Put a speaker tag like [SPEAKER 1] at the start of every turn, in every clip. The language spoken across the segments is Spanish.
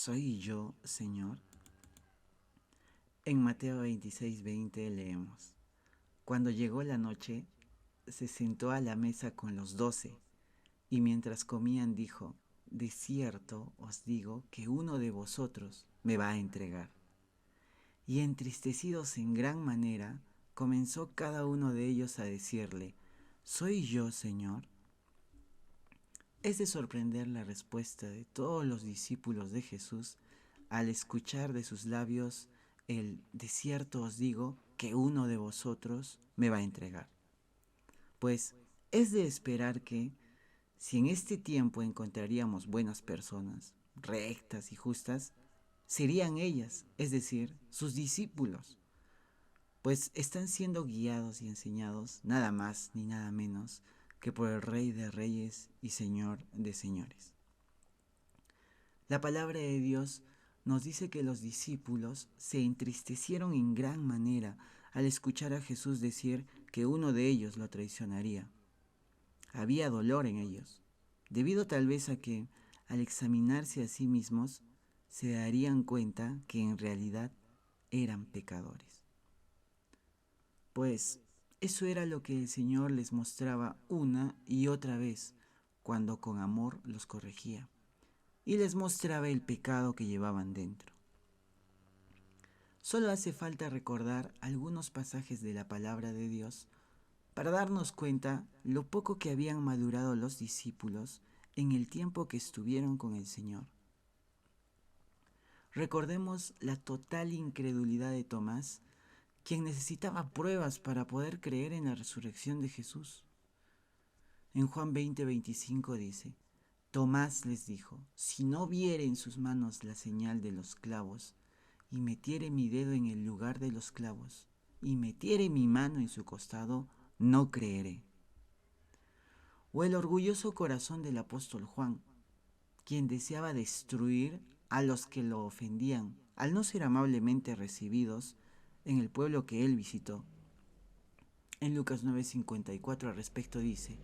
[SPEAKER 1] ¿soy yo, Señor? En Mateo 26:20 leemos: Cuando llegó la noche, se sentó a la mesa con los 12, y mientras comían dijo: De cierto os digo que uno de vosotros me va a entregar. Y entristecidos en gran manera, comenzó cada uno de ellos a decirle: ¿Soy yo, Señor? Es de sorprender la respuesta de todos los discípulos de Jesús al escuchar de sus labios el de cierto os digo que uno de vosotros me va a entregar. Pues es de esperar que, si en este tiempo encontraríamos buenas personas, rectas y justas, serían ellas, es decir, sus discípulos, pues están siendo guiados y enseñados nada más ni nada menos que por el Rey de Reyes y Señor de Señores. La palabra de Dios nos dice que los discípulos se entristecieron en gran manera al escuchar a Jesús decir que uno de ellos lo traicionaría. Había dolor en ellos, debido tal vez a que, al examinarse a sí mismos, se darían cuenta que en realidad eran pecadores. Pues eso era lo que el Señor les mostraba una y otra vez cuando con amor los corregía y les mostraba el pecado que llevaban dentro. Solo hace falta recordar algunos pasajes de la palabra de Dios para darnos cuenta lo poco que habían madurado los discípulos en el tiempo que estuvieron con el Señor. Recordemos la total incredulidad de Tomás, quien necesitaba pruebas para poder creer en la resurrección de Jesús. En Juan 20:25 dice: Tomás les dijo: si no viere en sus manos la señal de los clavos, y metiere mi dedo en el lugar de los clavos, y metiere mi mano en su costado, no creeré. O el orgulloso corazón del apóstol Juan, quien deseaba destruir a los que lo ofendían al no ser amablemente recibidos en el pueblo que él visitó. En Lucas 9:54 al respecto dice: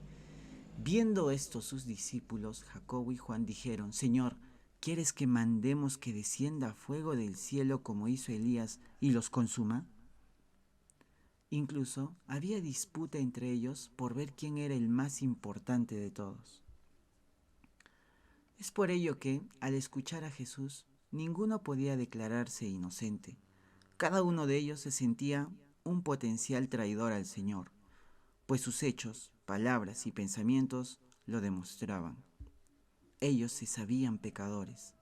[SPEAKER 1] Viendo esto sus discípulos, Jacobo y Juan, dijeron: Señor, ¿quieres que mandemos que descienda fuego del cielo como hizo Elías y los consuma? Incluso había disputa entre ellos por ver quién era el más importante de todos. Es por ello que, al escuchar a Jesús, ninguno podía declararse inocente. Cada uno de ellos se sentía un potencial traidor al Señor, pues sus hechos, palabras y pensamientos lo demostraban. Ellos se sabían pecadores.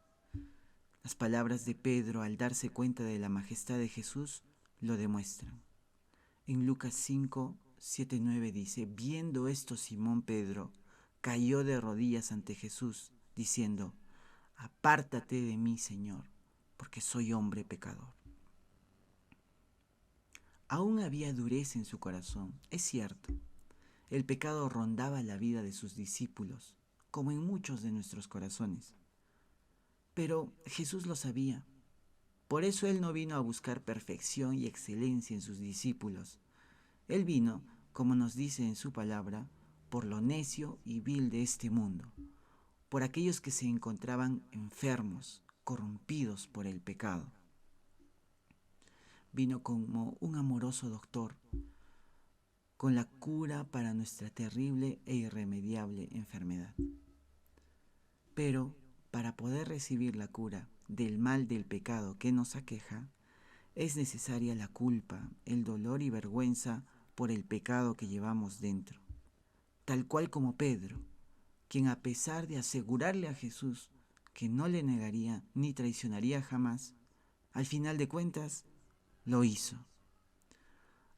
[SPEAKER 1] Las palabras de Pedro al darse cuenta de la majestad de Jesús lo demuestran. En Lucas 5:7-9 dice: Viendo esto, Simón Pedro cayó de rodillas ante Jesús, diciendo: Apártate de mí, Señor, porque soy hombre pecador. Aún había dureza en su corazón, es cierto. El pecado rondaba la vida de sus discípulos, como en muchos de nuestros corazones. Pero Jesús lo sabía. Por eso Él no vino a buscar perfección y excelencia en sus discípulos. Él vino, como nos dice en su palabra, por lo necio y vil de este mundo, por aquellos que se encontraban enfermos, corrompidos por el pecado. Vino como un amoroso doctor, con la cura para nuestra terrible e irremediable enfermedad. Pero para poder recibir la cura del mal del pecado que nos aqueja, es necesaria la culpa, el dolor y vergüenza por el pecado que llevamos dentro. Tal cual como Pedro, quien, a pesar de asegurarle a Jesús que no le negaría ni traicionaría jamás, al final de cuentas lo hizo.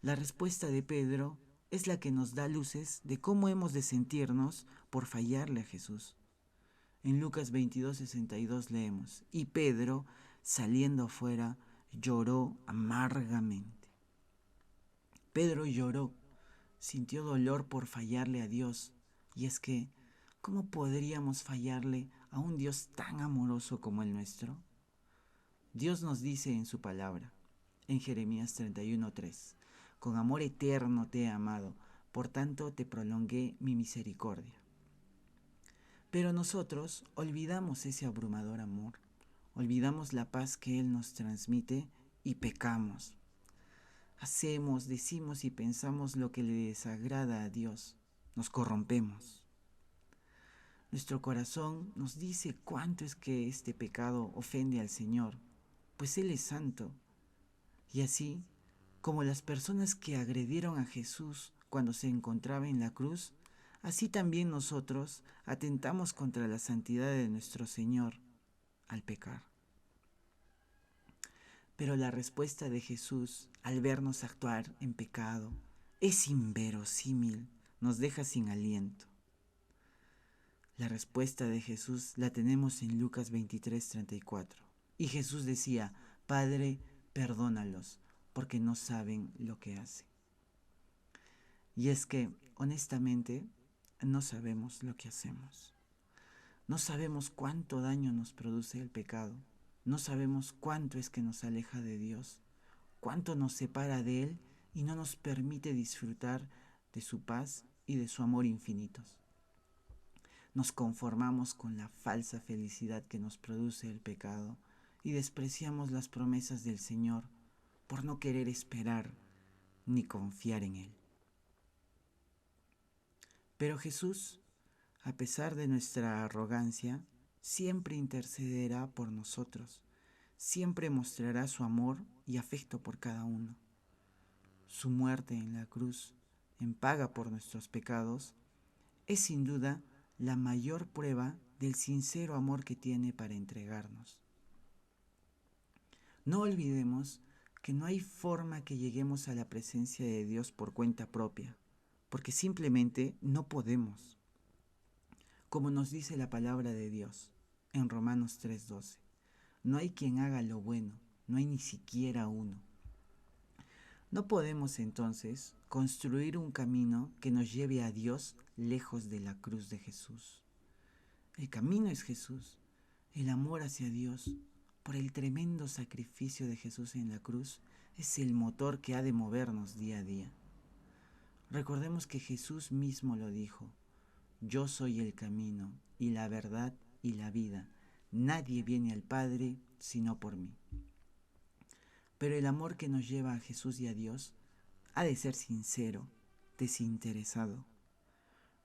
[SPEAKER 1] La respuesta de Pedro es la que nos da luces de cómo hemos de sentirnos por fallarle a Jesús. En Lucas 22:62 leemos: Y Pedro, saliendo afuera, lloró amargamente. Pedro lloró, sintió dolor por fallarle a Dios. Y es que, ¿cómo podríamos fallarle a un Dios tan amoroso como el nuestro? Dios nos dice en su palabra, en Jeremías 31:3: Con amor eterno te he amado, por tanto te prolongué mi misericordia. Pero nosotros olvidamos ese abrumador amor, olvidamos la paz que Él nos transmite y pecamos. Hacemos, decimos y pensamos lo que le desagrada a Dios. Nos corrompemos. Nuestro corazón nos dice cuánto es que este pecado ofende al Señor, pues Él es santo. Y así, como las personas que agredieron a Jesús cuando se encontraba en la cruz, así también nosotros atentamos contra la santidad de nuestro Señor al pecar. Pero la respuesta de Jesús al vernos actuar en pecado es inverosímil, nos deja sin aliento. La respuesta de Jesús la tenemos en Lucas 23:34. Y Jesús decía: Padre, perdónalos, porque no saben lo que hacen. Y es que, honestamente, no sabemos lo que hacemos. No sabemos cuánto daño nos produce el pecado. No sabemos cuánto es que nos aleja de Dios, cuánto nos separa de Él y no nos permite disfrutar de su paz y de su amor infinitos. Nos conformamos con la falsa felicidad que nos produce el pecado y despreciamos las promesas del Señor por no querer esperar ni confiar en Él. Pero Jesús, a pesar de nuestra arrogancia, siempre intercederá por nosotros, siempre mostrará su amor y afecto por cada uno. Su muerte en la cruz, en paga por nuestros pecados, es sin duda la mayor prueba del sincero amor que tiene para entregarnos. No olvidemos que no hay forma que lleguemos a la presencia de Dios por cuenta propia, porque simplemente no podemos. Como nos dice la palabra de Dios en Romanos 3:12, no hay quien haga lo bueno, no hay ni siquiera uno. No podemos entonces construir un camino que nos lleve a Dios lejos de la cruz de Jesús. El camino es Jesús, el amor hacia Dios por el tremendo sacrificio de Jesús en la cruz es el motor que ha de movernos día a día. Recordemos que Jesús mismo lo dijo: yo soy el camino y la verdad y la vida. Nadie viene al Padre sino por mí. Pero el amor que nos lleva a Jesús y a Dios ha de ser sincero, desinteresado.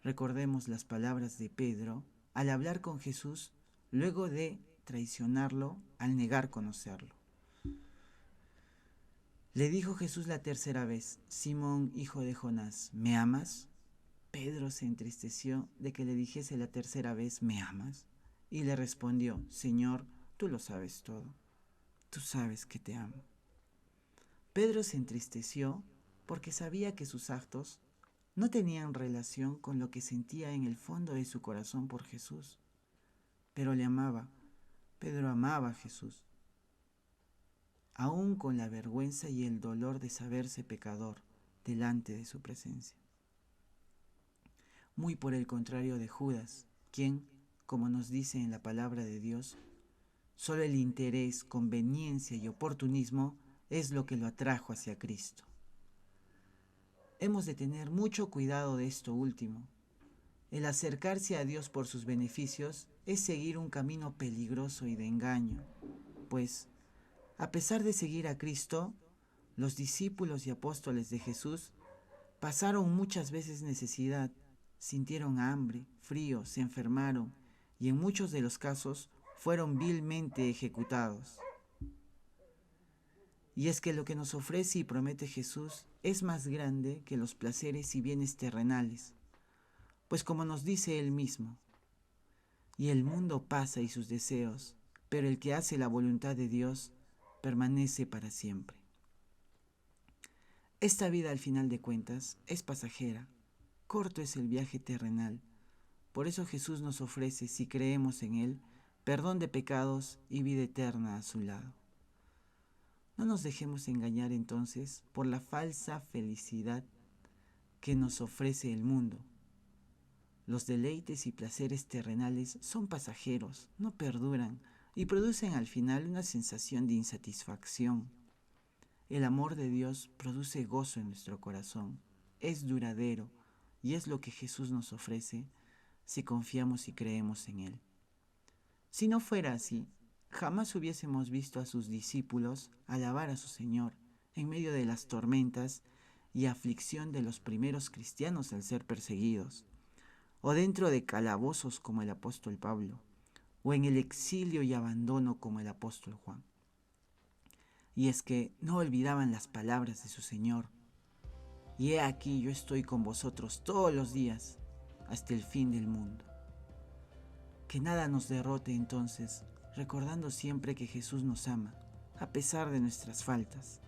[SPEAKER 1] Recordemos las palabras de Pedro al hablar con Jesús luego de traicionarlo al negar conocerlo. Le dijo Jesús la tercera vez: Simón, hijo de Jonás, ¿me amas? Pedro se entristeció de que le dijese la tercera vez: ¿me amas? Y le respondió: Señor, tú lo sabes todo, tú sabes que te amo. Pedro se entristeció porque sabía que sus actos no tenían relación con lo que sentía en el fondo de su corazón por Jesús, pero le amaba. Pedro amaba a Jesús, aún con la vergüenza y el dolor de saberse pecador delante de su presencia. Muy por el contrario de Judas, quien, como nos dice en la palabra de Dios, solo el interés, conveniencia y oportunismo es lo que lo atrajo hacia Cristo. Hemos de tener mucho cuidado de esto último. El acercarse a Dios por sus beneficios es seguir un camino peligroso y de engaño, pues, a pesar de seguir a Cristo, los discípulos y apóstoles de Jesús pasaron muchas veces necesidad, sintieron hambre, frío, se enfermaron y en muchos de los casos fueron vilmente ejecutados. Y es que lo que nos ofrece y promete Jesús es más grande que los placeres y bienes terrenales, pues como nos dice Él mismo, y el mundo pasa y sus deseos, pero el que hace la voluntad de Dios permanece para siempre. Esta vida, al final de cuentas, es pasajera, corto es el viaje terrenal. Por eso Jesús nos ofrece, si creemos en Él, perdón de pecados y vida eterna a su lado. No nos dejemos engañar entonces por la falsa felicidad que nos ofrece el mundo. Los deleites y placeres terrenales son pasajeros, no perduran y producen al final una sensación de insatisfacción. El amor de Dios produce gozo en nuestro corazón, es duradero y es lo que Jesús nos ofrece si confiamos y creemos en Él. Si no fuera así, Jamás hubiésemos visto a sus discípulos alabar a su Señor en medio de las tormentas y aflicción de los primeros cristianos al ser perseguidos, o dentro de calabozos como el apóstol Pablo, o en el exilio y abandono como el apóstol Juan. Y es que no olvidaban las palabras de su Señor: y he aquí yo estoy con vosotros todos los días hasta el fin del mundo. Que nada nos derrote entonces, recordando siempre que Jesús nos ama, a pesar de nuestras faltas.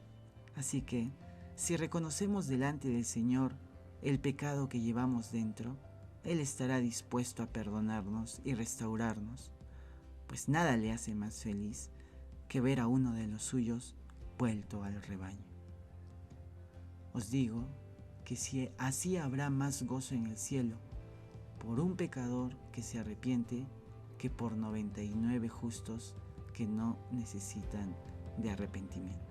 [SPEAKER 1] Así que, si reconocemos delante del Señor el pecado que llevamos dentro, Él estará dispuesto a perdonarnos y restaurarnos, pues nada le hace más feliz que ver a uno de los suyos vuelto al rebaño. Os digo que si así habrá más gozo en el cielo por un pecador que se arrepiente que por 99 justos que no necesitan de arrepentimiento.